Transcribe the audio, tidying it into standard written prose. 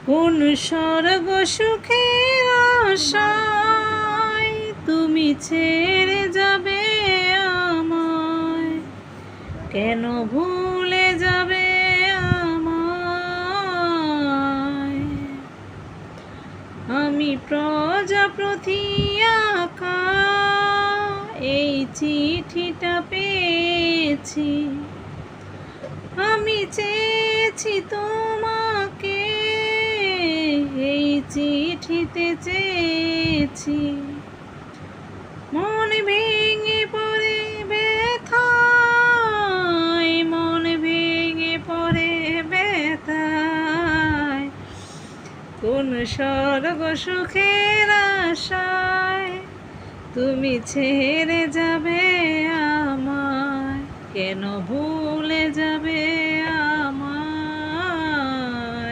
কোন স্বর্গ সুখের আশায় তুমি ছেড়ে যাবে আমায়, কেন ভুলে যাবে আমায়? আমি প্রজাপতি আঁকা এই চিঠিটা পেয়েছি, আমি চেয়েছি তোমাকে এই চিঠিতে চেয়েছি। মন ভেঙে পড়ে ব্যথায়, মন ভেঙে পড়ে ব্যথায়, কোন স্বর্গ সুখের আশায় তুমি ছেড়ে যাবে আমায়, কেন ভুলে যাবে